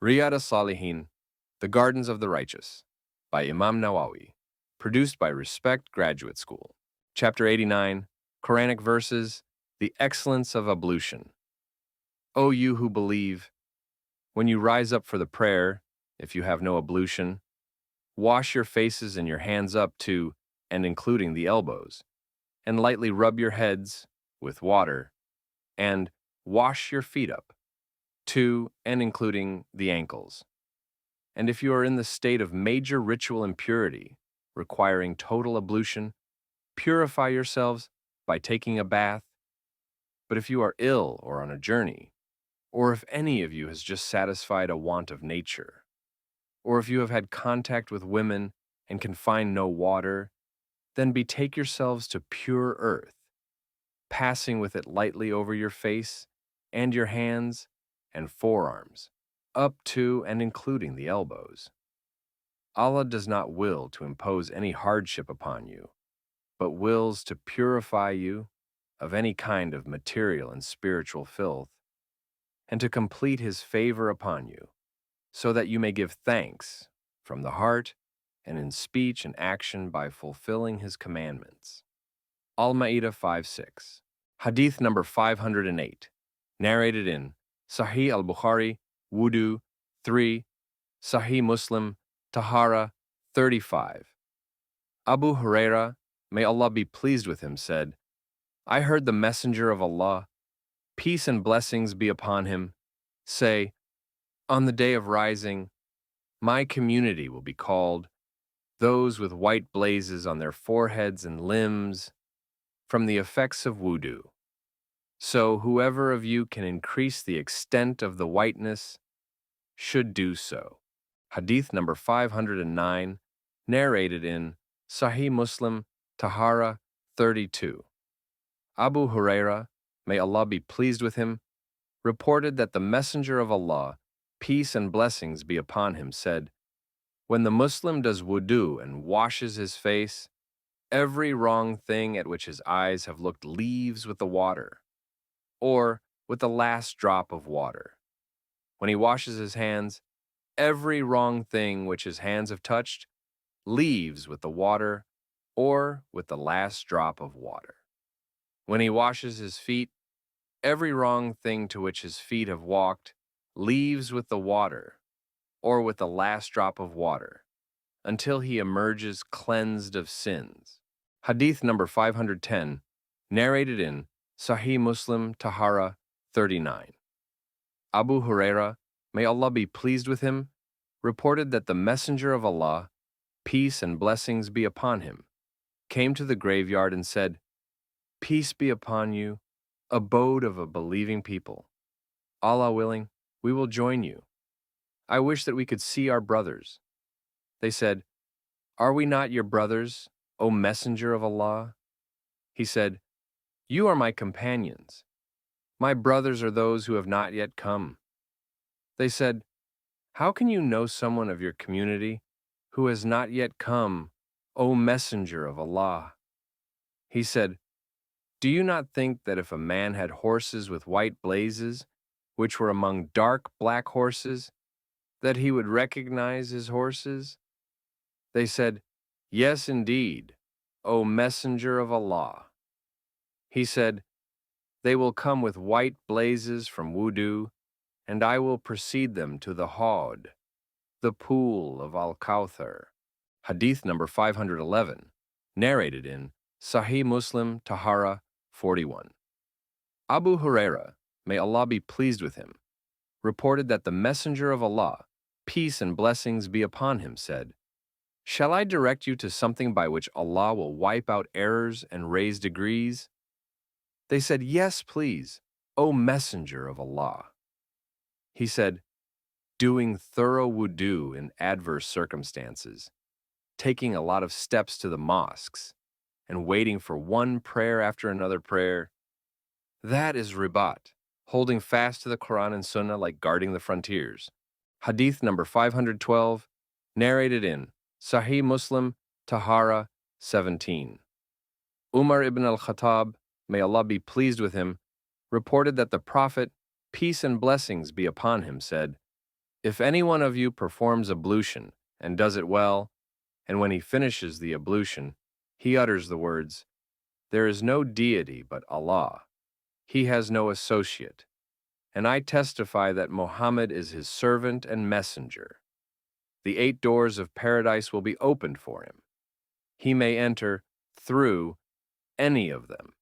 Riyad As-Salihin, The Gardens of the Righteous, by Imam Nawawi, produced by Respect Graduate School. Chapter 89, Quranic Verses, The Excellence of Ablution. O you who believe, when you rise up for the prayer, if you have no ablution, wash your faces and your hands up to and including the elbows, and lightly rub your heads with water, and wash your feet up to and including the ankles. And if you are in the state of major ritual impurity, requiring total ablution, purify yourselves by taking a bath. But if you are ill or on a journey, or if any of you has just satisfied a want of nature, or if you have had contact with women and can find no water, then betake yourselves to pure earth, passing with it lightly over your face and your hands and forearms, up to and including the elbows. Allah does not will to impose any hardship upon you, but wills to purify you of any kind of material and spiritual filth, and to complete His favor upon you, so that you may give thanks from the heart and in speech and action by fulfilling His commandments. Al-Ma'idah 5:6. Hadith number 508, narrated in Sahih al-Bukhari, Wudu 3, Sahih Muslim, Tahara 35. Abu Huraira, may Allah be pleased with him, said, I heard the Messenger of Allah, peace and blessings be upon him, say, on the day of rising, my community will be called those with white blazes on their foreheads and limbs from the effects of wudu. So whoever of you can increase the extent of the whiteness should do so. Hadith number 509, narrated in Sahih Muslim, Tahara 32. Abu Huraira, may Allah be pleased with him, reported that the Messenger of Allah, peace and blessings be upon him, said, when the Muslim does wudu and washes his face, every wrong thing at which his eyes have looked leaves with the water, or with the last drop of water. When he washes his hands, every wrong thing which his hands have touched leaves with the water, or with the last drop of water. When he washes his feet, every wrong thing to which his feet have walked leaves with the water, or with the last drop of water, until he emerges cleansed of sins. Hadith number 510, narrated in Sahih Muslim, Tahara 39. Abu Huraira, may Allah be pleased with him, reported that the Messenger of Allah, peace and blessings be upon him, came to the graveyard and said, peace be upon you, abode of a believing people. Allah willing, we will join you. I wish that we could see our brothers. They said, are we not your brothers, O Messenger of Allah? He said, you are my companions. My brothers are those who have not yet come. They said, how can you know someone of your community who has not yet come, O Messenger of Allah? He said, do you not think that if a man had horses with white blazes, which were among dark black horses, that he would recognize his horses? They said, yes, indeed, O Messenger of Allah. He said, they will come with white blazes from wudu, and I will precede them to the Haud, the pool of Al-Kawthar. Hadith number 511, narrated in Sahih Muslim, Tahara 41. Abu Huraira, may Allah be pleased with him, reported that the Messenger of Allah, peace and blessings be upon him, said, shall I direct you to something by which Allah will wipe out errors and raise degrees? They said, yes, please, O Messenger of Allah. He said, doing thorough wudu in adverse circumstances, taking a lot of steps to the mosques, and waiting for one prayer after another prayer. That is ribat, holding fast to the Quran and Sunnah like guarding the frontiers. Hadith number 512, narrated in Sahih Muslim, Tahara 17. Umar ibn al-Khattab, may Allah be pleased with him, reported that the Prophet, peace and blessings be upon him, said, If any one of you performs ablution and does it well, and when he finishes the ablution, he utters the words, "There is no deity but Allah. He has no associate, and I testify that Muhammad is his servant and messenger," the 8 doors of paradise will be opened for him. He may enter through any of them.